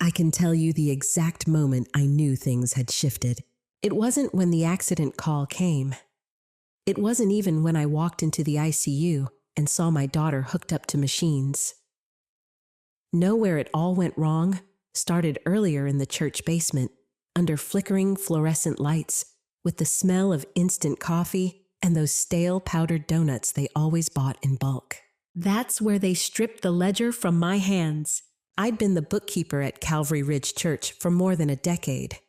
I can tell you the exact moment I knew things had shifted. It wasn't when the accident call came. It wasn't even when I walked into the ICU and saw my daughter hooked up to machines. Know where it all went wrong started earlier in the church basement, under flickering fluorescent lights, with the smell of instant coffee and those stale powdered donuts they always bought in bulk. That's where they stripped the ledger from my hands. I'd been the bookkeeper at Calvary Ridge Church for more than a decade.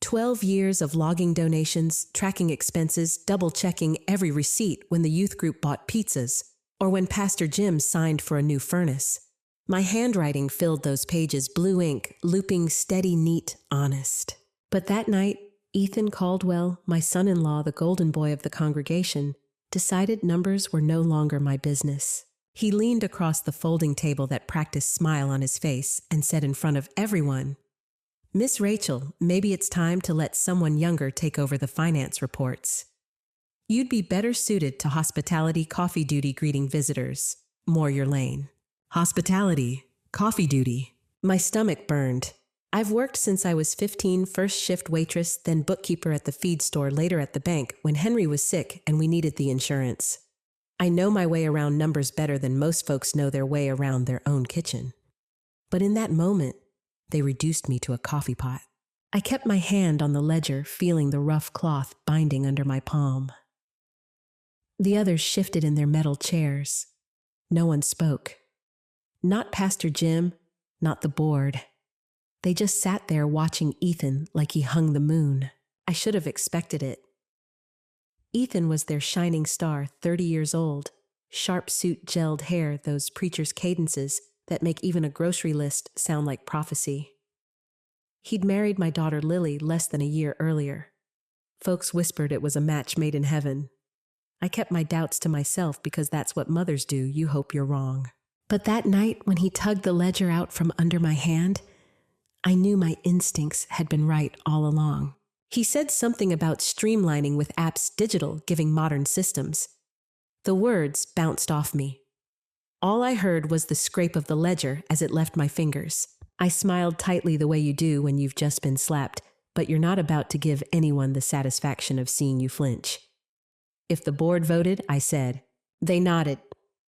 12 years of logging donations, tracking expenses, double-checking every receipt when the youth group bought pizzas, or when Pastor Jim signed for a new furnace. My handwriting filled those pages, blue ink, looping steady, neat, honest. But that night, Ethan Caldwell, my son-in-law, the golden boy of the congregation, decided numbers were no longer my business. He leaned across the folding table that practiced smile on his face and said in front of everyone, "Miss Rachel, maybe it's time to let someone younger take over the finance reports. You'd be better suited to hospitality coffee duty greeting visitors. More your lane." Hospitality, coffee duty. My stomach burned. I've worked since I was 15, first shift waitress, then bookkeeper at the feed store, later at the bank when Henry was sick and we needed the insurance. I know my way around numbers better than most folks know their way around their own kitchen. But in that moment, they reduced me to a coffee pot. I kept my hand on the ledger, feeling the rough cloth binding under my palm. The others shifted in their metal chairs. No one spoke. Not Pastor Jim, not the board. They just sat there watching Ethan like he hung the moon. I should have expected it. Ethan was their shining star, 30 years old. Sharp suit, gelled hair, those preacher's cadences that make even a grocery list sound like prophecy. He'd married my daughter Lily less than a year earlier. Folks whispered it was a match made in heaven. I kept my doubts to myself because that's what mothers do. You hope you're wrong. But that night when he tugged the ledger out from under my hand, I knew my instincts had been right all along. He said something about streamlining with apps digital, giving modern systems. The words bounced off me. All I heard was the scrape of the ledger as it left my fingers. I smiled tightly the way you do when you've just been slapped, but you're not about to give anyone the satisfaction of seeing you flinch. If the board voted, I said. They nodded.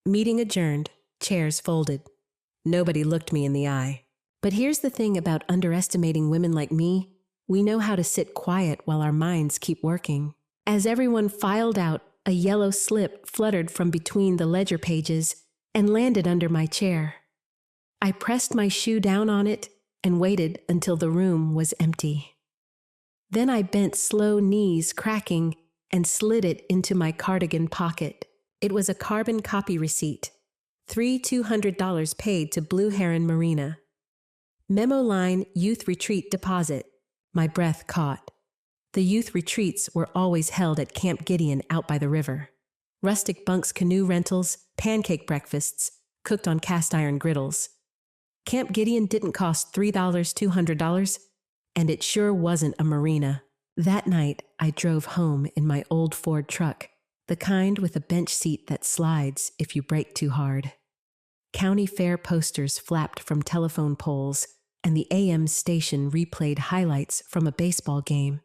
Meeting adjourned. Chairs folded. Nobody looked me in the eye. But here's the thing about underestimating women like me. We know how to sit quiet while our minds keep working. As everyone filed out, a yellow slip fluttered from between the ledger pages and landed under my chair. I pressed my shoe down on it and waited until the room was empty. Then I bent slow, knees cracking, and slid it into my cardigan pocket. It was a carbon copy receipt. $200 paid to Blue Heron Marina. Memo line, youth retreat deposit. My breath caught. The youth retreats were always held at Camp Gideon out by the river. Rustic bunks, canoe rentals, pancake breakfasts, cooked on cast iron griddles. Camp Gideon didn't cost $200, and it sure wasn't a marina. That night, I drove home in my old Ford truck, the kind with a bench seat that slides if you brake too hard. County fair posters flapped from telephone poles, and the AM station replayed highlights from a baseball game.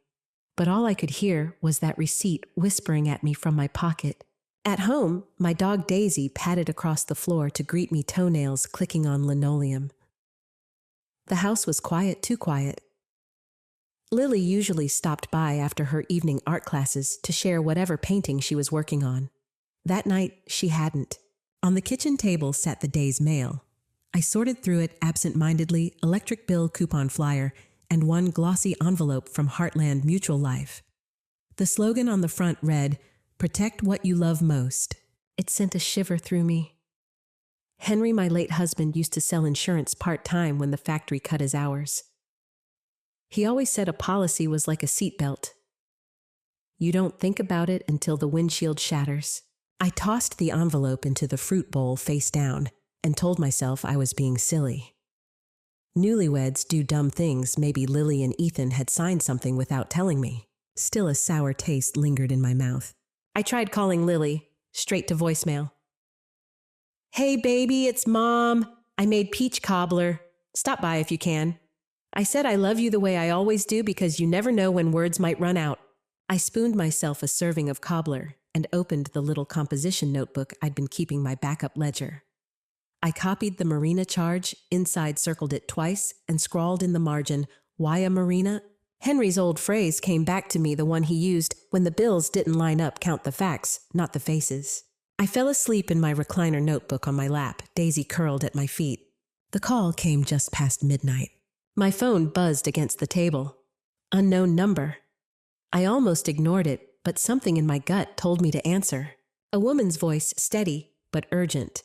But all I could hear was that receipt whispering at me from my pocket. At home, my dog Daisy padded across the floor to greet me, toenails clicking on linoleum. The house was quiet, too quiet. Lily usually stopped by after her evening art classes to share whatever painting she was working on. That night, she hadn't. On the kitchen table sat the day's mail. I sorted through it absent-mindedly, electric bill coupon flyer, and one glossy envelope from Heartland Mutual Life. The slogan on the front read, "Protect what you love most." It sent a shiver through me. Henry, my late husband, used to sell insurance part-time when the factory cut his hours. He always said a policy was like a seatbelt. You don't think about it until the windshield shatters. I tossed the envelope into the fruit bowl face down and told myself I was being silly. Newlyweds do dumb things. Maybe Lily and Ethan had signed something without telling me. Still a sour taste lingered in my mouth. I tried calling Lily, straight to voicemail. "Hey baby, it's Mom. I made peach cobbler. Stop by if you can. I said I love you the way I always do because you never know when words might run out. I spooned myself a serving of cobbler and opened the little composition notebook I'd been keeping my backup ledger. I copied the Marina charge, inside circled it twice, and scrawled in the margin, "Why a Marina?" Henry's old phrase came back to me, the one he used when the bills didn't line up. Count the facts, not the faces. I fell asleep in my recliner notebook on my lap, Daisy curled at my feet. The call came just past midnight. My phone buzzed against the table. Unknown number. I almost ignored it, but something in my gut told me to answer. A woman's voice, steady but urgent.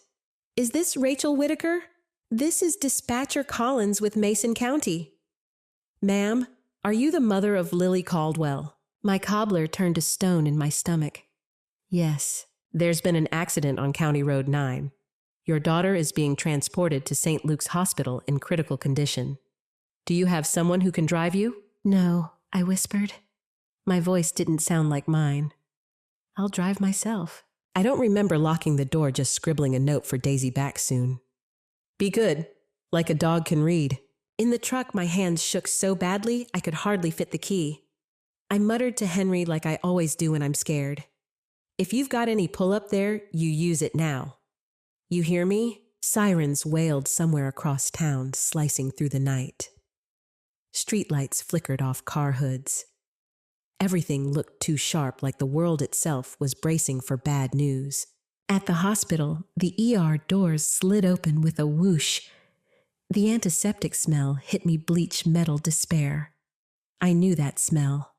"Is this Rachel Whitaker? This is Dispatcher Collins with Mason County." "Ma'am, are you the mother of Lily Caldwell?" My cobbler turned to stone in my stomach. "Yes." "There's been an accident on County Road 9. Your daughter is being transported to St. Luke's Hospital in critical condition. Do you have someone who can drive you?" "No," I whispered. My voice didn't sound like mine. "I'll drive myself." I don't remember locking the door, just scribbling a note for Daisy back soon. "Be good, like a dog can read." In the truck, my hands shook so badly I could hardly fit the key. I muttered to Henry like I always do when I'm scared. "If you've got any pull-up there, you use it now. You hear me?" Sirens wailed somewhere across town, slicing through the night. Streetlights flickered off car hoods. Everything looked too sharp, like the world itself was bracing for bad news. At the hospital, the ER doors slid open with a whoosh. The antiseptic smell hit me, bleach metal despair. I knew that smell.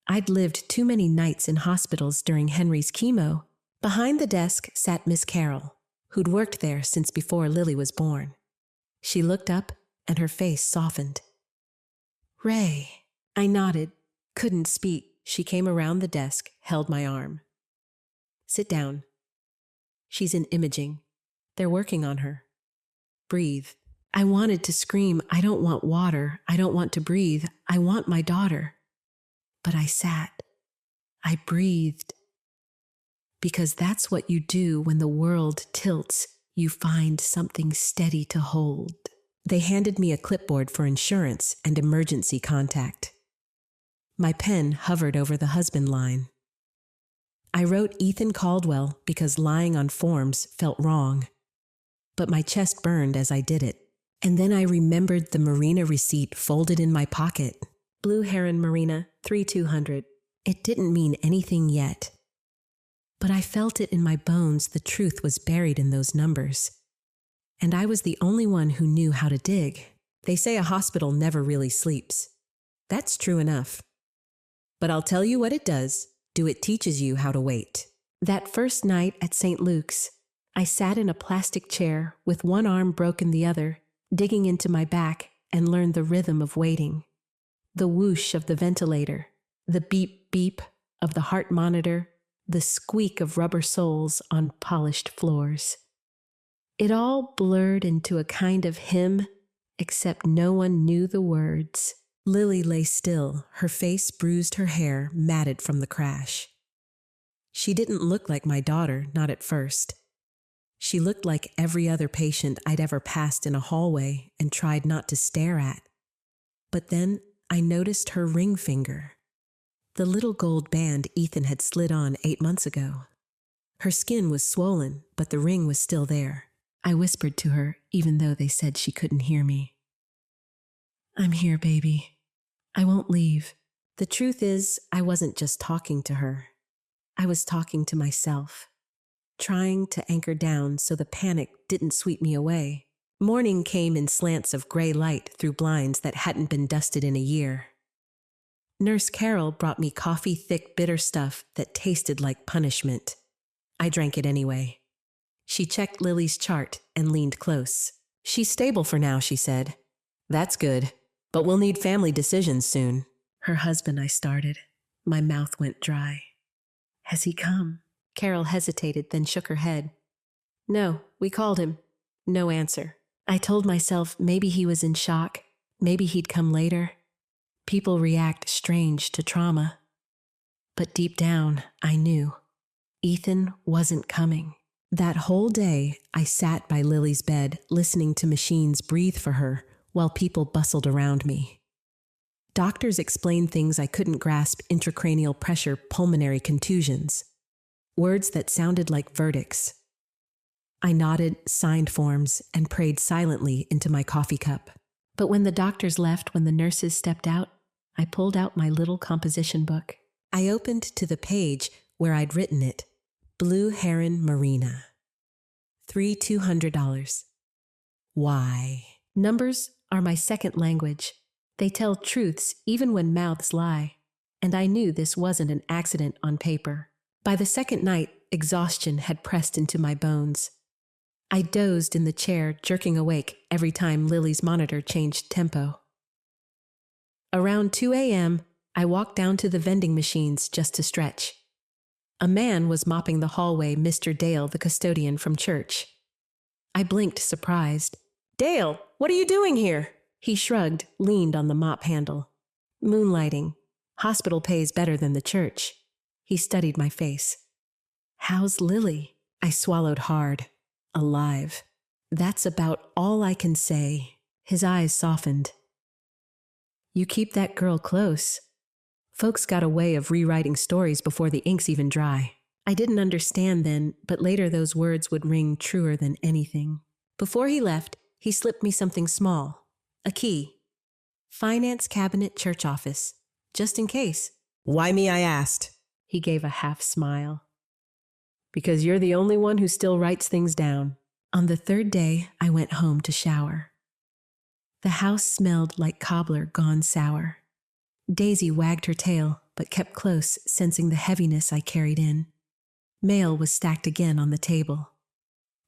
I'd lived too many nights in hospitals during Henry's chemo. Behind the desk sat Miss Carroll, who'd worked there since before Lily was born. She looked up and her face softened. "Ray." I nodded, couldn't speak. She came around the desk, held my arm. "Sit down. She's in imaging. They're working on her. Breathe." I wanted to scream, "I don't want water. I don't want to breathe. I want my daughter." But I sat. I breathed. Because that's what you do when the world tilts. You find something steady to hold. They handed me a clipboard for insurance and emergency contact. My pen hovered over the husband line. I wrote Ethan Caldwell because lying on forms felt wrong. But my chest burned as I did it. And then I remembered the Marina receipt folded in my pocket. Blue Heron Marina, 3200. It didn't mean anything yet. But I felt it in my bones. The truth was buried in those numbers. And I was the only one who knew how to dig. They say a hospital never really sleeps. That's true enough. But I'll tell you what it does. It teaches you how to wait. That first night at St. Luke's, I sat in a plastic chair with one arm broken the other, digging into my back, and learned the rhythm of waiting. The whoosh of the ventilator, the beep-beep of the heart monitor, the squeak of rubber soles on polished floors. It all blurred into a kind of hymn, except no one knew the words. Lily lay still, her face bruised, her hair matted from the crash. She didn't look like my daughter, not at first. She looked like every other patient I'd ever passed in a hallway and tried not to stare at. But then I noticed her ring finger, the little gold band Ethan had slid on 8 months ago. Her skin was swollen, but the ring was still there. I whispered to her, even though they said she couldn't hear me. "I'm here, baby. I won't leave." The truth is, I wasn't just talking to her. I was talking to myself, trying to anchor down so the panic didn't sweep me away. Morning came in slants of gray light through blinds that hadn't been dusted in a year. Nurse Carol brought me coffee, thick, bitter stuff that tasted like punishment. I drank it anyway. She checked Lily's chart and leaned close. "She's stable for now," she said. "That's good, but we'll need family decisions soon." "Her husband," I started. My mouth went dry. "Has he come?" Carol hesitated, then shook her head. "No, we called him." No answer. I told myself maybe he was in shock. Maybe he'd come later. People react strange to trauma. But deep down, I knew. Ethan wasn't coming. That whole day, I sat by Lily's bed, listening to machines breathe for her, while people bustled around me. Doctors explained things I couldn't grasp: intracranial pressure, pulmonary contusions. Words that sounded like verdicts. I nodded, signed forms, and prayed silently into my coffee cup. But when the doctors left, when the nurses stepped out, I pulled out my little composition book. I opened to the page where I'd written it: Blue Heron Marina. $200. Why? Numbers are my second language. They tell truths even when mouths lie. And I knew this wasn't an accident on paper. By the second night, exhaustion had pressed into my bones. I dozed in the chair, jerking awake every time Lily's monitor changed tempo. Around 2 a.m., I walked down to the vending machines just to stretch. A man was mopping the hallway, Mr. Dale, the custodian from church. I blinked, surprised. "Dale, what are you doing here?" He shrugged, leaned on the mop handle. "Moonlighting. Hospital pays better than the church." He studied my face. "How's Lily?" I swallowed hard. "Alive. That's about all I can say." His eyes softened. "You keep that girl close. Folks got a way of rewriting stories before the ink's even dry." I didn't understand then, but later those words would ring truer than anything. Before he left, he slipped me something small. A key. "Finance cabinet, church office. Just in case." "Why me?" I asked. He gave a half smile. "Because you're the only one who still writes things down." On the third day, I went home to shower. The house smelled like cobbler gone sour. Daisy wagged her tail, but kept close, sensing the heaviness I carried in. Mail was stacked again on the table.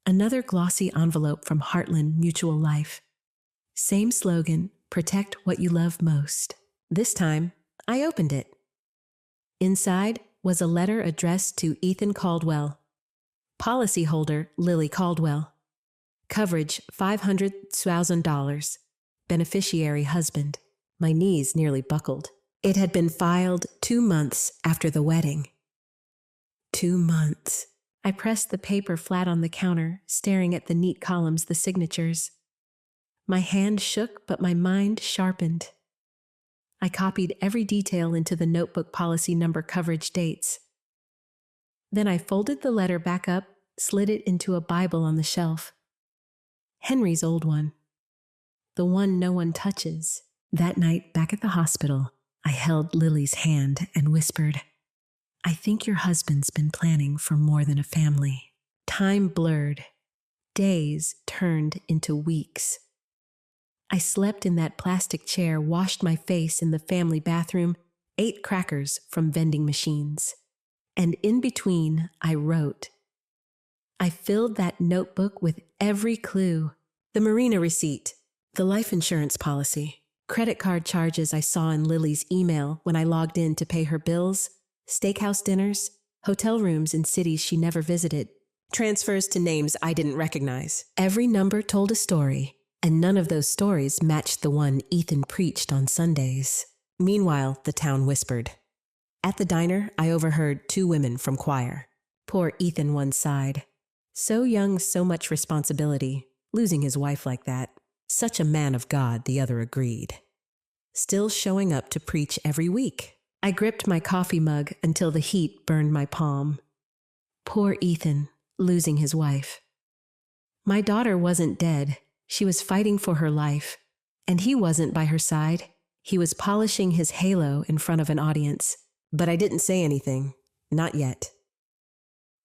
Another glossy envelope from Heartland Mutual Life. Same slogan: protect what you love most. This time, I opened it. Inside was a letter addressed to Ethan Caldwell. Policyholder Lily Caldwell. Coverage $500,000. Beneficiary husband. My knees nearly buckled. It had been filed 2 months after the wedding. 2 months. I pressed the paper flat on the counter, staring at the neat columns, the signatures. My hand shook, but my mind sharpened. I copied every detail into the notebook: policy number, coverage, dates. Then I folded the letter back up, slid it into a Bible on the shelf. Henry's old one. The one no one touches. That night, back at the hospital, I held Lily's hand and whispered, "I think your husband's been planning for more than a family." Time blurred. Days turned into weeks. I slept in that plastic chair, washed my face in the family bathroom, ate crackers from vending machines. And in between, I wrote. I filled that notebook with every clue: the marina receipt, the life insurance policy, credit card charges I saw in Lily's email when I logged in to pay her bills, steakhouse dinners, hotel rooms in cities she never visited, transfers to names I didn't recognize. Every number told a story, and none of those stories matched the one Ethan preached on Sundays. Meanwhile, the town whispered. At the diner, I overheard 2 women from choir. Poor Ethan, one sighed. So young, so much responsibility. Losing his wife like that. Such a man of God, the other agreed. Still showing up to preach every week. I gripped my coffee mug until the heat burned my palm. Poor Ethan, losing his wife. My daughter wasn't dead. She was fighting for her life. And he wasn't by her side. He was polishing his halo in front of an audience. But I didn't say anything. Not yet.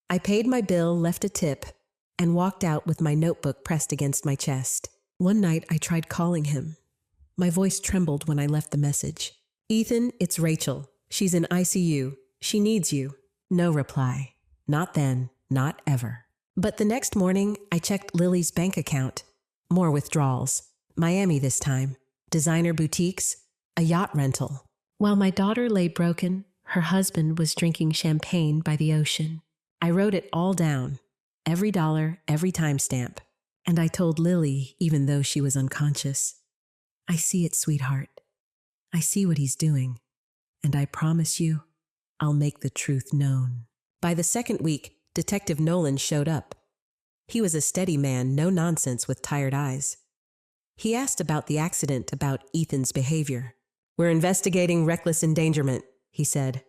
I paid my bill, left a tip, and walked out with my notebook pressed against my chest. One night I tried calling him. My voice trembled when I left the message. "Ethan, it's Rachel. She's in ICU. She needs you." No reply. Not then, not ever. But the next morning, I checked Lily's bank account. More withdrawals. Miami this time. Designer boutiques. A yacht rental. While my daughter lay broken, her husband was drinking champagne by the ocean. I wrote it all down. Every dollar, every timestamp. And I told Lily, even though she was unconscious, "I see it, sweetheart. I see what he's doing. And I promise you, I'll make the truth known." By the second week, Detective Nolan showed up. He was a steady man, no nonsense with tired eyes. He asked about the accident, about Ethan's behavior. "We're investigating reckless endangerment," he said.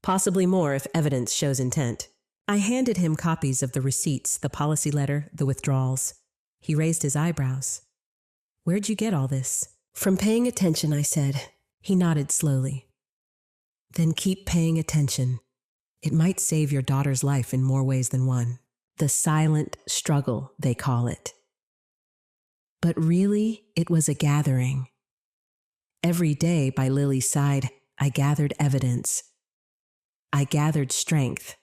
"Possibly more if evidence shows intent." I handed him copies of the receipts, the policy letter, the withdrawals. He raised his eyebrows. "Where'd you get all this?" "From paying attention," I said. He nodded slowly. "Then keep paying attention. It might save your daughter's life in more ways than one. The silent struggle, they call it." But really, it was a gathering. Every day by Lily's side, I gathered evidence. I gathered strength.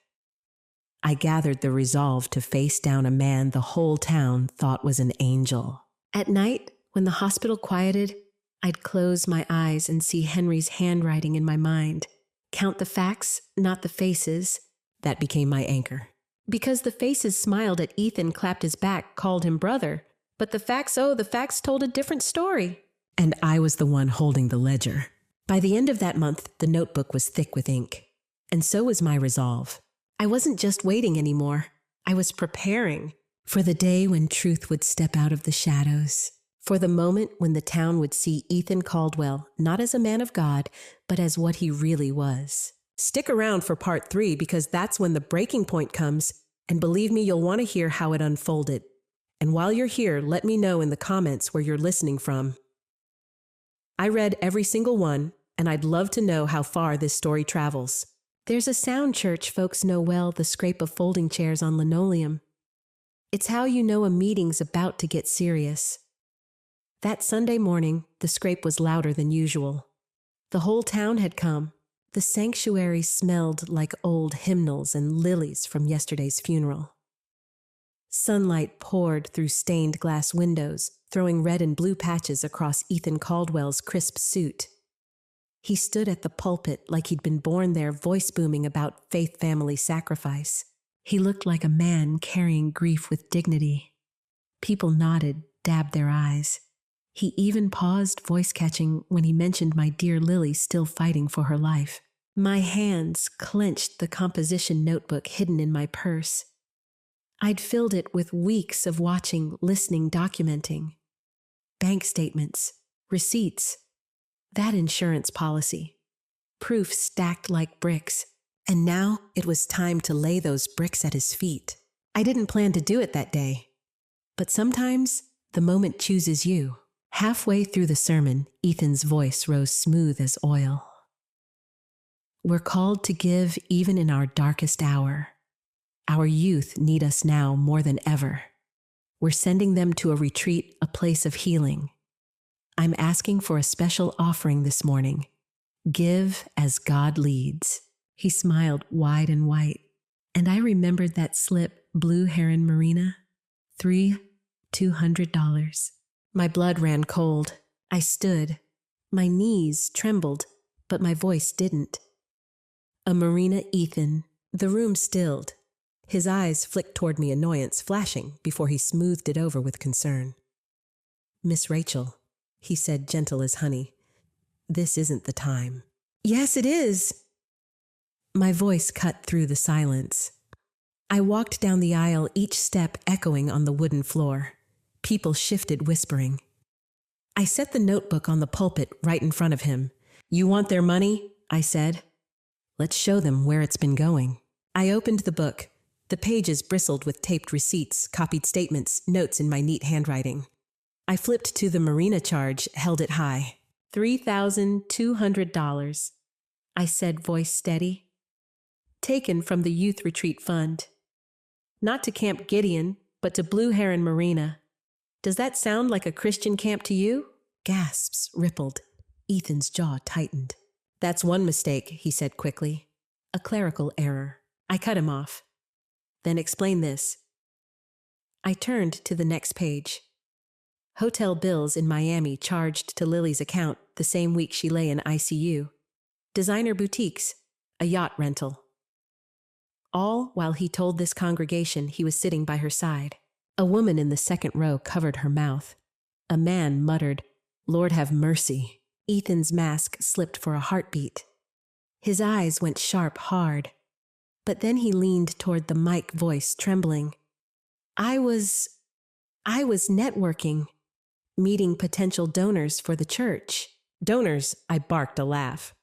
I gathered the resolve to face down a man the whole town thought was an angel. At night, when the hospital quieted, I'd close my eyes and see Henry's handwriting in my mind. Count the facts, not the faces. That became my anchor. Because the faces smiled at Ethan, clapped his back, called him brother. But the facts told a different story. And I was the one holding the ledger. By the end of that month, the notebook was thick with ink. And so was my resolve. I wasn't just waiting anymore. I was preparing for the day when truth would step out of the shadows. For the moment when the town would see Ethan Caldwell not as a man of God, but as what he really was. Stick around for part 3 because that's when the breaking point comes, and believe me, you'll want to hear how it unfolded. And while you're here, let me know in the comments where you're listening from. I read every single one, and I'd love to know how far this story travels. There's a sound church folks know well, the scrape of folding chairs on linoleum. It's how you know a meeting's about to get serious. That Sunday morning, the scrape was louder than usual. The whole town had come. The sanctuary smelled like old hymnals and lilies from yesterday's funeral. Sunlight poured through stained glass windows, throwing red and blue patches across Ethan Caldwell's crisp suit. He stood at the pulpit like he'd been born there, voice booming about faith, family, sacrifice. He looked like a man carrying grief with dignity. People nodded, dabbed their eyes. He even paused, voice-catching, when he mentioned my dear Lily still fighting for her life. My hands clenched the composition notebook hidden in my purse. I'd filled it with weeks of watching, listening, documenting. Bank statements, receipts, that insurance policy. Proof stacked like bricks. And now it was time to lay those bricks at his feet. I didn't plan to do it that day. But sometimes the moment chooses you. Halfway through the sermon, Ethan's voice rose smooth as oil. We're called to give even in our darkest hour. Our youth need us now more than ever. We're sending them to a retreat, a place of healing. I'm asking for a special offering this morning. Give as God leads. He smiled wide and white, and I remembered that slip, Blue Heron Marina, $200. My blood ran cold. I stood. My knees trembled, but my voice didn't. A Marina Ethan. The room stilled. His eyes flicked toward me, annoyance flashing before he smoothed it over with concern. "Miss Rachel," he said, gentle as honey, "this isn't the time." "Yes, it is." My voice cut through the silence. I walked down the aisle, each step echoing on the wooden floor. People shifted, whispering. I set the notebook on the pulpit right in front of him. "You want their money?" I said. "Let's show them where it's been going." I opened the book. The pages bristled with taped receipts, copied statements, notes in my neat handwriting. I flipped to the Marina charge, held it high. $3,200. I said, voice steady. Taken from the Youth Retreat Fund. Not to Camp Gideon, but to Blue Heron Marina. Does that sound like a Christian camp to you? Gasps rippled. Ethan's jaw tightened. "That's one mistake," he said quickly. "A clerical error." I cut him off. "Then explain this." I turned to the next page. Hotel bills in Miami charged to Lily's account the same week she lay in ICU. Designer boutiques, a yacht rental. All while he told this congregation he was sitting by her side. A woman in the second row covered her mouth. A man muttered, "Lord have mercy." Ethan's mask slipped for a heartbeat. His eyes went sharp, hard. But then he leaned toward the mic, voice trembling. I was networking. Meeting potential donors for the church. Donors, I barked a laugh.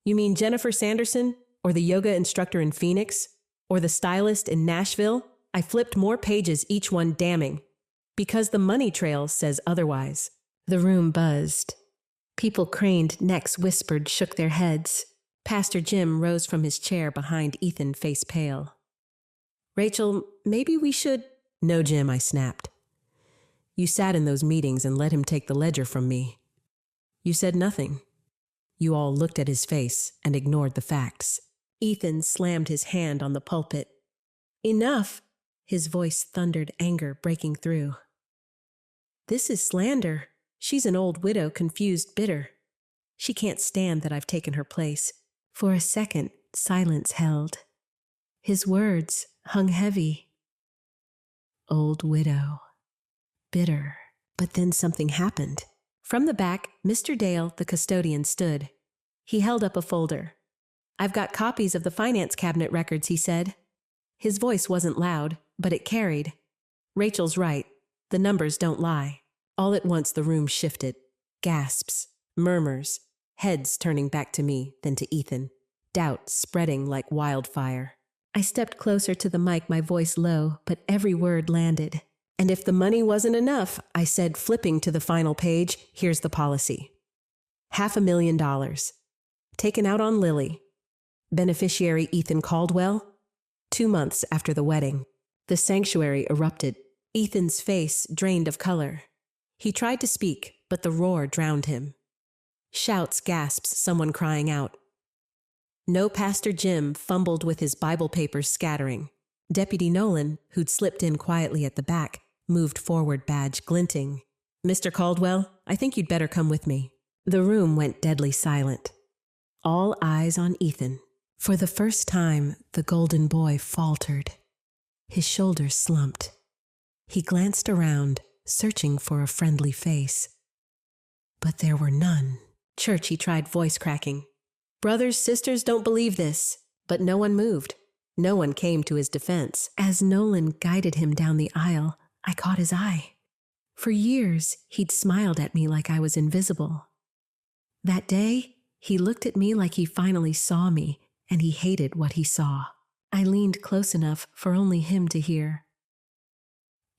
You mean Jennifer Sanderson? Or the yoga instructor in Phoenix? Or the stylist in Nashville? I flipped more pages, each one damning. Because the money trail says otherwise. The room buzzed. People craned necks, whispered, shook their heads. Pastor Jim rose from his chair behind Ethan, face pale. Rachel, maybe we should... No, Jim, I snapped. You sat in those meetings and let him take the ledger from me. You said nothing. You all looked at his face and ignored the facts. Ethan slammed his hand on the pulpit. Enough! His voice thundered, anger breaking through. This is slander. She's an old widow, confused, bitter. She can't stand that I've taken her place. For a second, silence held. His words hung heavy. Old widow. Bitter. But then something happened. From the back, Mr. Dale, the custodian, stood. He held up a folder. I've got copies of the finance cabinet records, he said. His voice wasn't loud, but it carried. Rachel's right. The numbers don't lie. All at once the room shifted. Gasps, murmurs, heads turning back to me, then to Ethan. Doubt spreading like wildfire. I stepped closer to the mic, my voice low, but every word landed. And if the money wasn't enough, I said, flipping to the final page, here's the policy. $500,000. Taken out on Lily. Beneficiary Ethan Caldwell. 2 months after the wedding. The sanctuary erupted. Ethan's face drained of color. He tried to speak, but the roar drowned him. Shouts, gasps, someone crying out. No, Pastor Jim fumbled with his Bible papers scattering. Deputy Nolan, who'd slipped in quietly at the back, moved forward, badge glinting. Mr. Caldwell, I think you'd better come with me. The room went deadly silent. All eyes on Ethan. For the first time, the golden boy faltered. His shoulders slumped. He glanced around, searching for a friendly face. But there were none. Church, he tried, voice cracking. Brothers, sisters, don't believe this. But no one moved. No one came to his defense. As Nolan guided him down the aisle, I caught his eye. For years, he'd smiled at me like I was invisible. That day, he looked at me like he finally saw me, and he hated what he saw. I leaned close enough for only him to hear.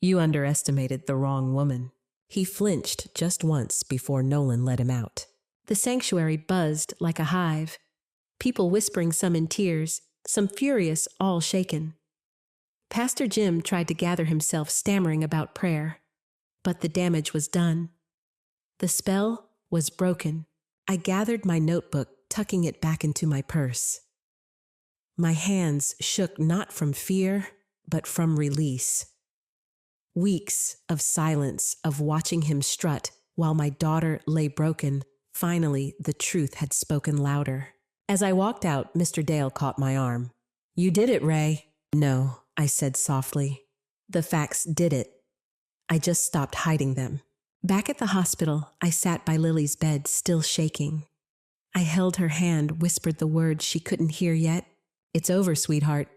You underestimated the wrong woman. He flinched just once before Nolan let him out. The sanctuary buzzed like a hive. People whispering, some in tears, some furious, all shaken. Pastor Jim tried to gather himself, stammering about prayer. But the damage was done. The spell was broken. I gathered my notebook, tucking it back into my purse. My hands shook not from fear, but from release. Weeks of silence, of watching him strut, while my daughter lay broken. Finally, the truth had spoken louder. As I walked out, Mr. Dale caught my arm. You did it, Ray. No, I said softly. The facts did it. I just stopped hiding them. Back at the hospital, I sat by Lily's bed, still shaking. I held her hand, whispered the words she couldn't hear yet. It's over, sweetheart.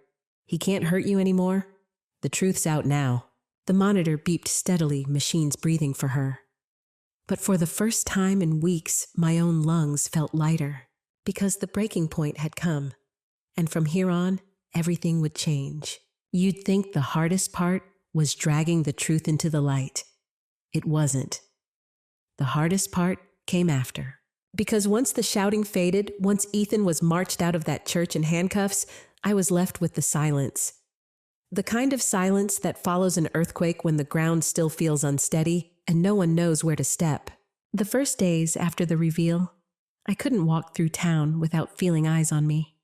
He can't hurt you anymore. The truth's out now. The monitor beeped steadily, machines breathing for her. But for the first time in weeks, my own lungs felt lighter, because the breaking point had come. And from here on, everything would change. You'd think the hardest part was dragging the truth into the light. It wasn't. The hardest part came after. Because once the shouting faded, once Ethan was marched out of that church in handcuffs, I was left with the silence. The kind of silence that follows an earthquake when the ground still feels unsteady and no one knows where to step. The first days after the reveal, I couldn't walk through town without feeling eyes on me.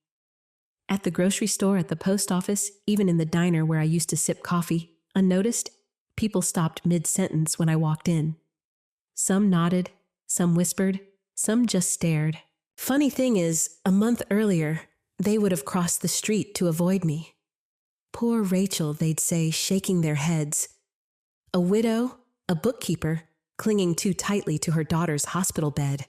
At the grocery store, at the post office, even in the diner where I used to sip coffee, unnoticed, people stopped mid-sentence when I walked in. Some nodded, some whispered, some just stared. Funny thing is, a month earlier, they would have crossed the street to avoid me. Poor Rachel, they'd say, shaking their heads. A widow, a bookkeeper, clinging too tightly to her daughter's hospital bed.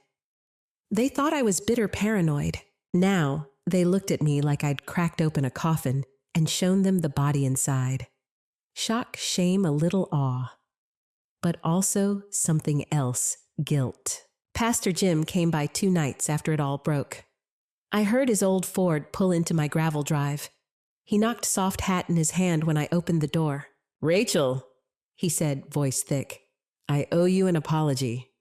They thought I was bitter paranoid. Now, they looked at me like I'd cracked open a coffin and shown them the body inside. Shock, shame, a little awe. but also something else, guilt. Pastor Jim came by 2 nights after it all broke. I heard his old Ford pull into my gravel drive. He knocked soft hat in his hand when I opened the door. "Rachel," he said, voice thick, "I owe you an apology.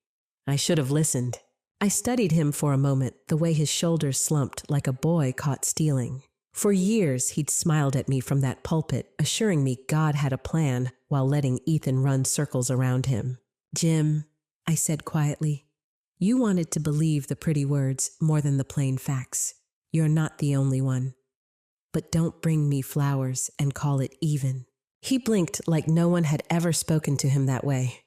I should have listened." I studied him for a moment, the way his shoulders slumped like a boy caught stealing. For years, he'd smiled at me from that pulpit, assuring me God had a plan while letting Ethan run circles around him. "Jim," I said quietly, "you wanted to believe the pretty words more than the plain facts. You're not the only one. But don't bring me flowers and call it even." He blinked like no one had ever spoken to him that way.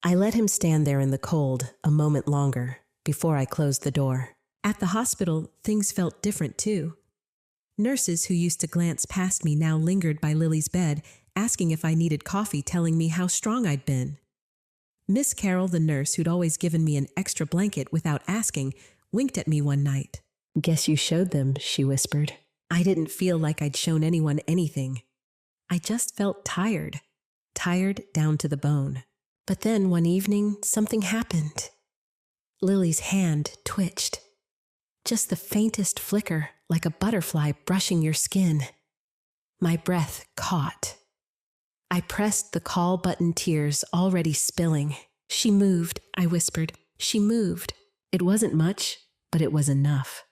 I let him stand there in the cold a moment longer before I closed the door. At the hospital, things felt different too. Nurses who used to glance past me now lingered by Lily's bed, asking if I needed coffee, telling me how strong I'd been. Miss Carroll, the nurse who'd always given me an extra blanket without asking, winked at me one night. "Guess you showed them," she whispered. I didn't feel like I'd shown anyone anything. I just felt tired down to the bone. But then one evening, something happened. Lily's hand twitched. Just the faintest flicker, like a butterfly brushing your skin. My breath caught. I pressed the call button, tears already spilling. "She moved," I whispered. "She moved." It wasn't much, but it was enough.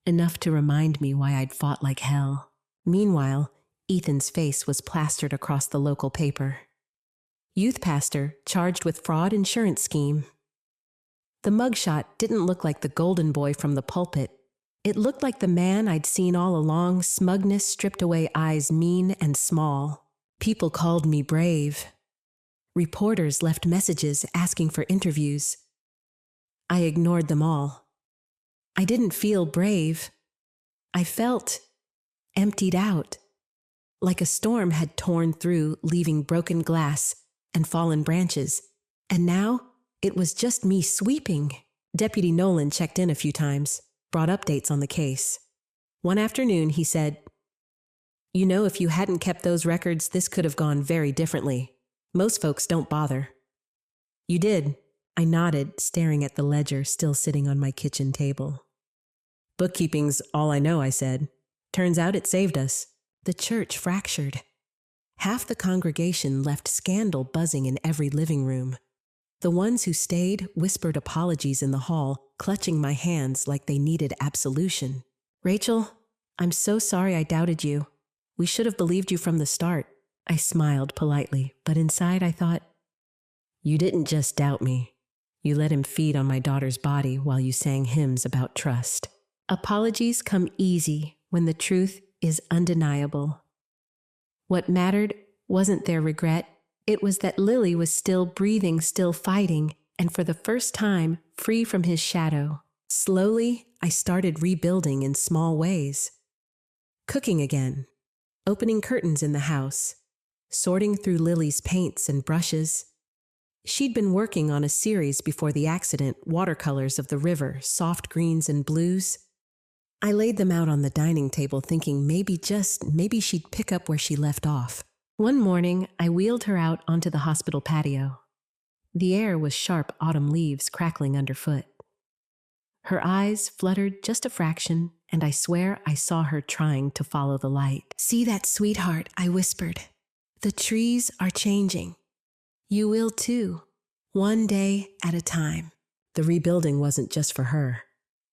Enough to remind me why I'd fought like hell. Meanwhile, Ethan's face was plastered across the local paper. Youth pastor charged with fraud insurance scheme. The mugshot didn't look like the golden boy from the pulpit. It looked like the man I'd seen all along, smugness stripped away, eyes mean and small. People called me brave. Reporters left messages asking for interviews. I ignored them all. I didn't feel brave. I felt emptied out, like a storm had torn through, leaving broken glass and fallen branches. And now it was just me sweeping. Deputy Nolan checked in a few times, brought updates on the case. One afternoon, he said, "You know, if you hadn't kept those records, this could have gone very differently. Most folks don't bother." "You did." I nodded, staring at the ledger still sitting on my kitchen table. "Bookkeeping's all I know," I said. "Turns out it saved us." The church fractured. Half the congregation left scandal buzzing in every living room. The ones who stayed whispered apologies in the hall, clutching my hands like they needed absolution. "Rachel, I'm so sorry I doubted you. We should have believed you from the start." I smiled politely, but inside I thought, "You didn't just doubt me. You let him feed on my daughter's body while you sang hymns about trust." Apologies come easy when the truth is undeniable. What mattered wasn't their regret. It was that Lily was still breathing, still fighting, and for the first time, free from his shadow. Slowly, I started rebuilding in small ways. Cooking again, opening curtains in the house, sorting through Lily's paints and brushes. She'd been working on a series before the accident, watercolors of the river, soft greens and blues. I laid them out on the dining table thinking maybe she'd pick up where she left off. One morning, I wheeled her out onto the hospital patio. The air was sharp autumn leaves crackling underfoot. Her eyes fluttered just a fraction, and I swear I saw her trying to follow the light. "See that, sweetheart," I whispered. "The trees are changing. You will too, one day at a time." The rebuilding wasn't just for her.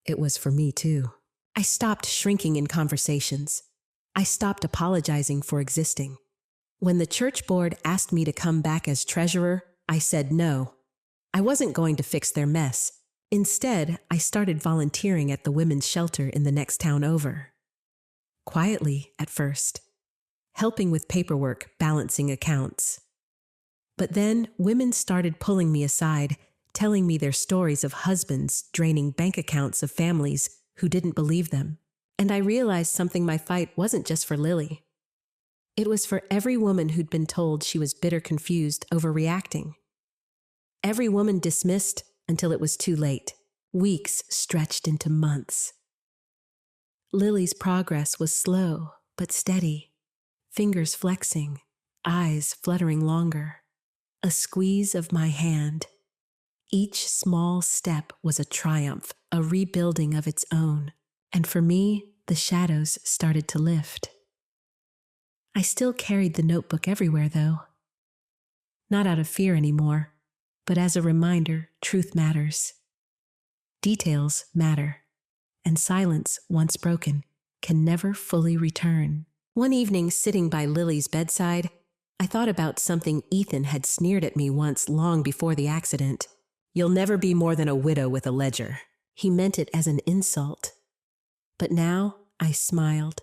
It was for me too. I stopped shrinking in conversations. I stopped apologizing for existing. When the church board asked me to come back as treasurer, I said no. I wasn't going to fix their mess. Instead, I started volunteering at the women's shelter in the next town over. Quietly at first, helping with paperwork, balancing accounts. But then women started pulling me aside, telling me their stories of husbands draining bank accounts of families who didn't believe them. And I realized something: my fight wasn't just for Lily. It was for every woman who'd been told she was bitter, confused, overreacting. Every woman dismissed until it was too late. Weeks stretched into months. Lily's progress was slow but steady, fingers flexing, eyes fluttering longer. a squeeze of my hand. Each small step was a triumph, a rebuilding of its own. And for me, the shadows started to lift. I still carried the notebook everywhere, though. Not out of fear anymore, but as a reminder, truth matters. Details matter, and silence, once broken, can never fully return. One evening, sitting by Lily's bedside, I thought about something Ethan had sneered at me once long before the accident. "You'll never be more than a widow with a ledger." He meant it as an insult. But now I smiled,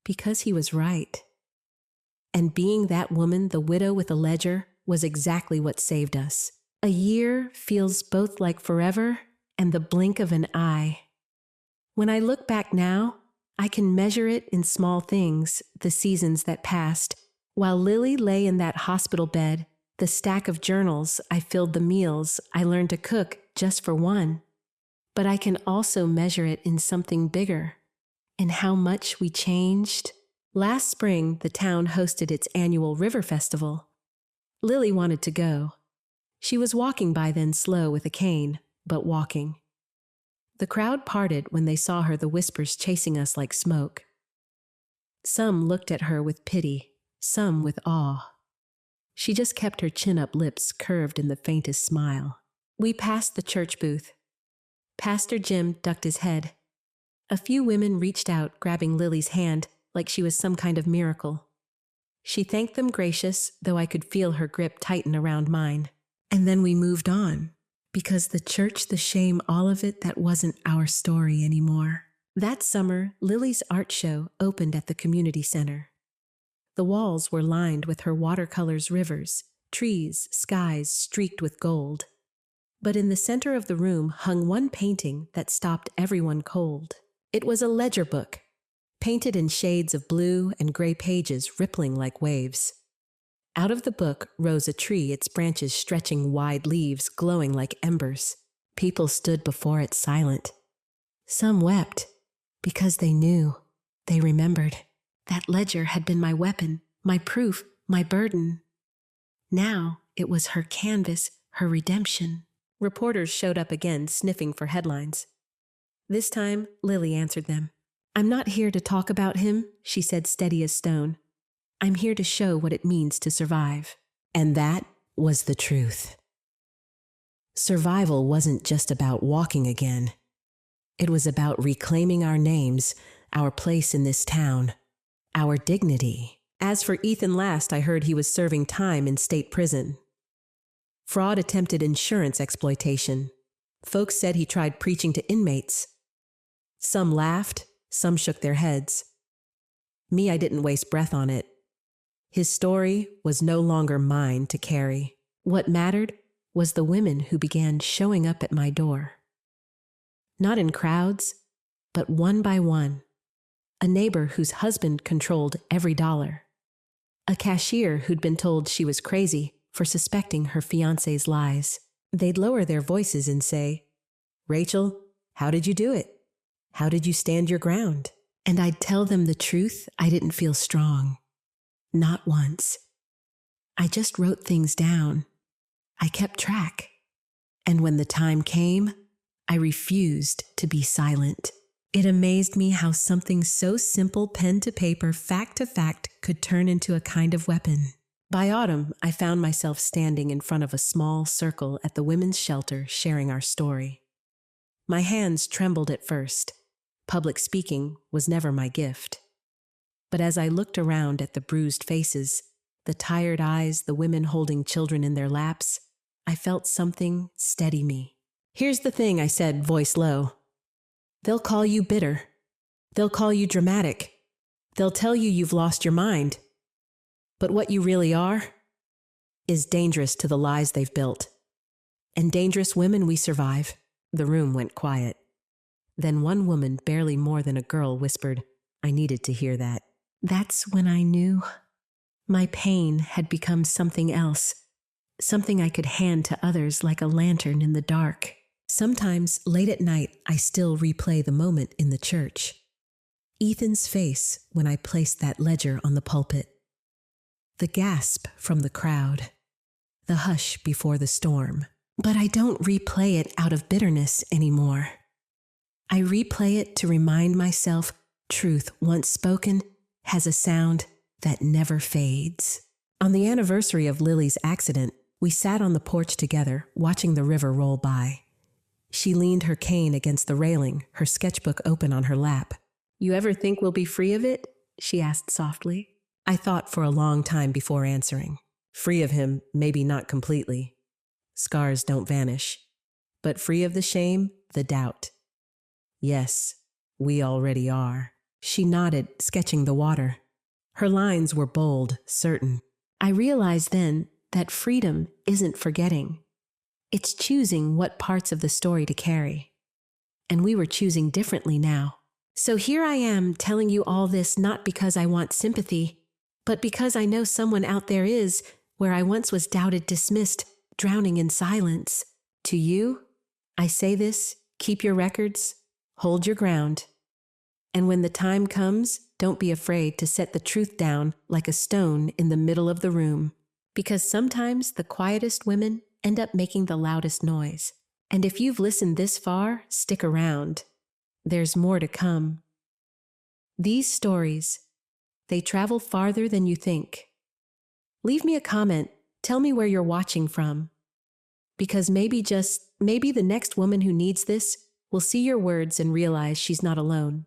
because he was right. And being that woman, the widow with a ledger, was exactly what saved us. A year feels both like forever and the blink of an eye. When I look back now, I can measure it in small things, the seasons that passed. While Lily lay in that hospital bed, the stack of journals, I filled the meals, I learned to cook just for one. But I can also measure it in something bigger, in how much we changed. Last spring, the town hosted its annual river festival. Lily wanted to go. She was walking by then slow with a cane, but walking. The crowd parted when they saw her, the whispers chasing us like smoke. Some looked at her with pity, some with awe. She just kept her chin-up lips curved in the faintest smile. We passed the church booth. Pastor Jim ducked his head. A few women reached out, grabbing Lily's hand like she was some kind of miracle. She thanked them gracious, though I could feel her grip tighten around mine. And then we moved on, because the church, the shame, all of it, that wasn't our story anymore. That summer, Lily's art show opened at the community center. The walls were lined with her watercolors, rivers, trees, skies streaked with gold. But in the center of the room hung one painting that stopped everyone cold. It was a ledger book, painted in shades of blue and gray, pages rippling like waves. Out of the book rose a tree, its branches stretching wide, leaves glowing like embers. People stood before it silent. Some wept, because they knew, they remembered. That ledger had been my weapon, my proof, my burden. Now it was her canvas, her redemption. Reporters showed up again, sniffing for headlines. This time, Lily answered them. "I'm not here to talk about him," she said, steady as stone. "I'm here to show what it means to survive." And that was the truth. Survival wasn't just about walking again. It was about reclaiming our names, our place in this town, our dignity. As for Ethan, last I heard he was serving time in state prison. Fraud, attempted insurance exploitation. Folks said he tried preaching to inmates. Some laughed, some shook their heads. Me, I didn't waste breath on it. His story was no longer mine to carry. What mattered was the women who began showing up at my door. Not in crowds, but one by one. A neighbor whose husband controlled every dollar. A cashier who'd been told she was crazy for suspecting her fiancé's lies. They'd lower their voices and say, "Rachel, how did you do it? How did you stand your ground?" And I'd tell them the truth. I didn't feel strong. Not once. I just wrote things down. I kept track. And when the time came, I refused to be silent. It amazed me how something so simple, pen to paper, fact to fact, could turn into a kind of weapon. By autumn, I found myself standing in front of a small circle at the women's shelter, sharing our story. My hands trembled at first. Public speaking was never my gift. But as I looked around at the bruised faces, the tired eyes, the women holding children in their laps, I felt something steady me. "Here's the thing," I said, voice low. "They'll call you bitter. They'll call you dramatic. They'll tell you you've lost your mind. But what you really are is dangerous to the lies they've built. And dangerous women, we survive." The room went quiet. Then one woman, barely more than a girl, whispered, I needed to hear that. That's when I knew. My pain had become something else, something I could hand to others like a lantern in the dark. Sometimes, late at night, I still replay the moment in the church. Ethan's face when I placed that ledger on the pulpit. The gasp from the crowd. the hush before the storm. But I don't replay it out of bitterness anymore. I replay it to remind myself truth once spoken has a sound that never fades. On the anniversary of Lily's accident, we sat on the porch together, watching the river roll by. She leaned her cane against the railing, her sketchbook open on her lap. "You ever think we'll be free of it?" she asked softly. I thought for a long time before answering. Free of him, maybe not completely. Scars don't vanish. But free of the shame, the doubt. Yes, we already are. She nodded, sketching the water. Her lines were bold, certain. I realized then that freedom isn't forgetting. It's choosing what parts of the story to carry. And we were choosing differently now. So here I am telling you all this not because I want sympathy, but because I know someone out there is where I once was doubted, dismissed, drowning in silence. To you, I say this, keep your records, hold your ground. And when the time comes, don't be afraid to set the truth down like a stone in the middle of the room. Because sometimes the quietest women end up making the loudest noise. And if you've listened this far, stick around. There's more to come. These stories, they travel farther than you think. Leave me a comment. Tell me where you're watching from. Because maybe the next woman who needs this will see your words and realize she's not alone.